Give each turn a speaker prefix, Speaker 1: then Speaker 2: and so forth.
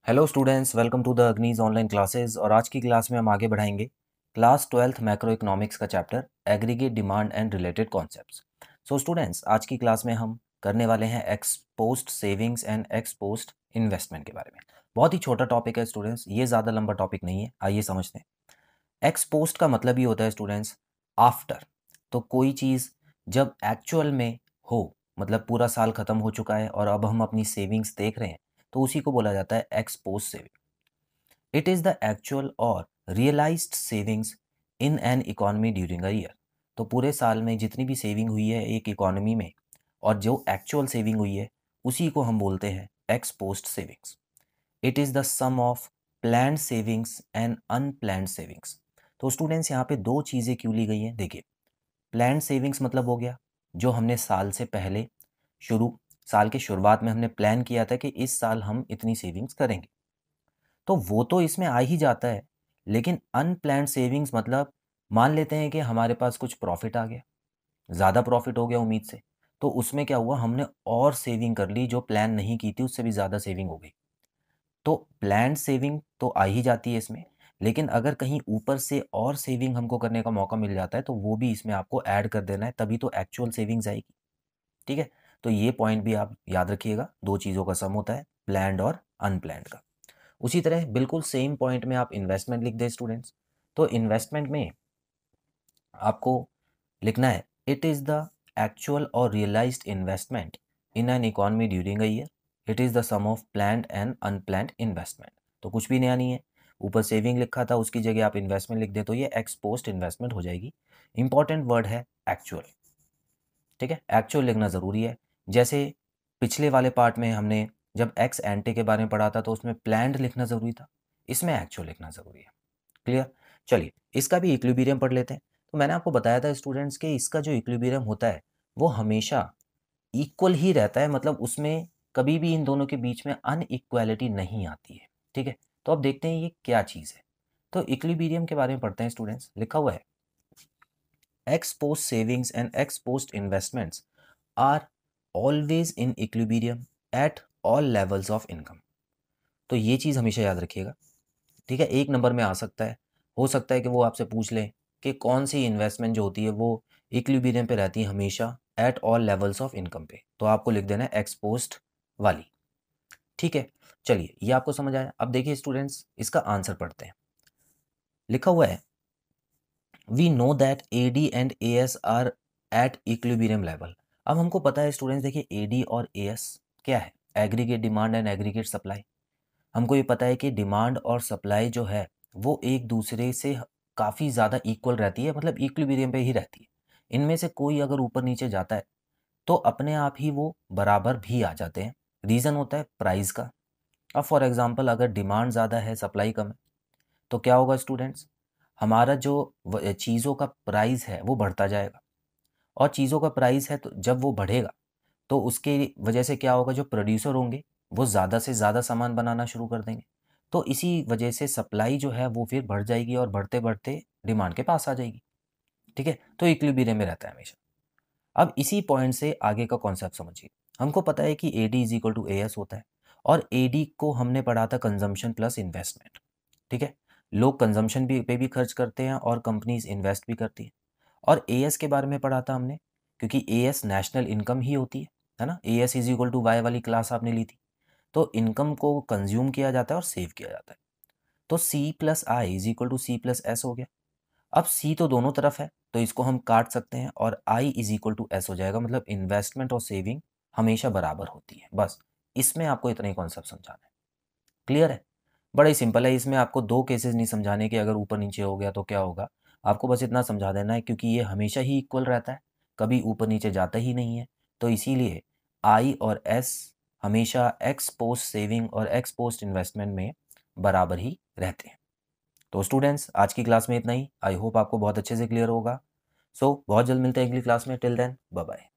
Speaker 1: Hello students, welcome to the Agni's online classes. और आज की क्लास में हम आगे बढ़ाएंगे क्लास 12th मैक्रो इकोनॉमिक्स का chapter aggregate demand and related concepts. So students, आज की क्लास में हम करने वाले हैं ex post savings and ex post investment के बारे में। बहुत ही छोटा टॉपिक है स्टूडेंट्स, ये ज़्यादा लंबा टॉपिक नहीं है। आइए समझते हैं। एक्स पोस्ट का मतलब ही होता है स्टूडेंट्स आफ्टर। तो कोई चीज़ जब एक्चुअल में हो, मतलब पूरा साल ख़त्म हो चुका है और अब हम अपनी सेविंग्स देख रहे हैं, तो उसी को बोला जाता है ex post saving. It is the actual और realised savings in an economy during a year. तो पूरे साल में जितनी भी सेविंग हुई है एक इकोनॉमी में, और जो एक्चुअल सेविंग हुई है उसी को हम बोलते हैं ex post savings. It is the sum of planned savings and unplanned savings. तो स्टूडेंट्स, यहाँ पे दो चीज़ें क्यों ली गई हैं? देखिए, प्लान्ड सेविंग्स मतलब हो गया जो हमने साल से पहले साल के शुरुआत में हमने प्लान किया था कि इस साल हम इतनी सेविंग्स करेंगे, तो वो तो इसमें आ ही जाता है। लेकिन अनप्लान्ड सेविंग्स मतलब मान लेते हैं कि हमारे पास कुछ प्रॉफिट आ गया, ज़्यादा प्रॉफिट हो गया उम्मीद से, तो उसमें क्या हुआ, हमने और सेविंग कर ली, जो प्लान नहीं की थी उससे भी ज़्यादा सेविंग हो गई। तो प्लान्ड सेविंग तो आ ही जाती है इसमें, लेकिन अगर कहीं ऊपर से और सेविंग हमको करने का मौका मिल जाता है तो वो भी इसमें आपको ऐड कर देना है, तभी तो एक्चुअल सेविंग्स आएगी। ठीक है, तो ये पॉइंट भी आप याद रखिएगा। दो चीज़ों का सम होता है, प्लान्ड और अनप्लान्ड का। उसी तरह बिल्कुल सेम पॉइंट में आप इन्वेस्टमेंट लिख दें स्टूडेंट्स। तो इन्वेस्टमेंट में आपको लिखना है इट इज़ द एक्चुअल और realised investment in an economy during a year. It is the sum of planned and unplanned investment. तो कुछ भी नया नहीं है, ऊपर सेविंग लिखा था उसकी जगह आप इन्वेस्टमेंट लिख दें तो ये एक्स पोस्ट इन्वेस्टमेंट हो जाएगी। इंपॉर्टेंट वर्ड है एक्चुअल। ठीक है, एक्चुअल लिखना ज़रूरी है। जैसे पिछले वाले पार्ट में हमने जब एक्स एंटे के बारे में पढ़ा था तो उसमें प्लान्ड लिखना ज़रूरी था, इसमें एक्चुअल लिखना ज़रूरी है। क्लियर? चलिए, इसका भी इक्विलिब्रियम पढ़ लेते हैं। तो मैंने आपको बताया था स्टूडेंट्स कि इसका जो इक्विलिब्रियम होता है वो हमेशा इक्वल ही रहता है, मतलब उसमें कभी भी इन दोनों के बीच में अनइक्वालिटी नहीं आती है। ठीक है, तो अब देखते हैं ये क्या चीज़ है। तो इक्विलिब्रियम के बारे में पढ़ते हैं स्टूडेंट्स। लिखा हुआ है ex post savings and ex post investments are always in equilibrium at all levels of income। तो ये चीज़ हमेशा याद रखिएगा। ठीक है, एक नंबर में आ सकता है, हो सकता है कि वो आपसे पूछ लें कि कौन सी इन्वेस्टमेंट जो होती है वो इक्विलिब्रियम पे रहती है हमेशा at all levels of income पे, तो आपको लिख देना है एक्स पोस्ट वाली। ठीक है, चलिए ये आपको समझ आया। अब देखिए स्टूडेंट्स, इसका आंसर पढ़ते हैं। लिखा हुआ है we know that A D and A S are at equilibrium level. अब हमको पता है स्टूडेंट्स, देखिए ए डी और ए एस क्या है, aggregate demand and aggregate supply. हमको ये पता है कि डिमांड और सप्लाई जो है वो एक दूसरे से काफ़ी ज़्यादा इक्वल रहती है, मतलब इक्विलिब्रियम पे ही रहती है। इनमें से कोई अगर ऊपर नीचे जाता है तो अपने आप ही वो बराबर भी आ जाते हैं। रीज़न होता है प्राइस का। अब फॉर एग्जांपल अगर डिमांड ज़्यादा है सप्लाई कम है, तो क्या होगा स्टूडेंट्स, हमारा जो चीज़ों का प्राइस है वो बढ़ता जाएगा। और चीज़ों का प्राइस है तो जब वो बढ़ेगा तो उसके वजह से क्या होगा, जो प्रोड्यूसर होंगे वो ज़्यादा से ज़्यादा सामान बनाना शुरू कर देंगे। तो इसी वजह से सप्लाई जो है वो फिर बढ़ जाएगी और बढ़ते बढ़ते डिमांड के पास आ जाएगी। ठीक है, तो इक्विलिब्रियम में रहता है हमेशा। अब इसी पॉइंट से आगे का कॉन्सेप्ट समझिए। हमको पता है कि A D is equal to A S होता है, और ए डी को हमने पढ़ा था कंजम्पशन प्लस इन्वेस्टमेंट। ठीक है, लोग कंजम्पशन भी पे भी खर्च करते हैं और कंपनीज इन्वेस्ट भी करती हैं। और ए एस के बारे में पढ़ा था हमने, क्योंकि ए एस नेशनल इनकम ही होती है ना। A S is equal to Y वाली क्लास आपने ली थी। तो इनकम को कंज्यूम किया जाता है और सेव किया जाता है। तो C plus I is equal to C plus S हो गया। अब सी तो दोनों तरफ है तो इसको हम काट सकते हैं और आई इज इक्वल टू एस हो जाएगा, मतलब इन्वेस्टमेंट और सेविंग हमेशा बराबर होती है। बस इसमें आपको इतना ही कॉन्सेप्ट समझाना है। क्लियर है? बड़ा ही सिंपल है। इसमें आपको दो केसेस नहीं समझाने कि अगर ऊपर नीचे हो गया तो क्या होगा। आपको बस इतना समझा देना है, क्योंकि ये हमेशा ही इक्वल रहता है, कभी ऊपर नीचे जाता ही नहीं है। तो इसीलिए आई और एस हमेशा एक्स पोस्ट सेविंग और एक्स पोस्ट इन्वेस्टमेंट में बराबर ही रहते हैं। तो स्टूडेंट्स, आज की क्लास में इतना ही। आई होप आपको बहुत अच्छे से क्लियर होगा। सो बहुत जल्द मिलते हैं अगली क्लास में। Till then bye bye.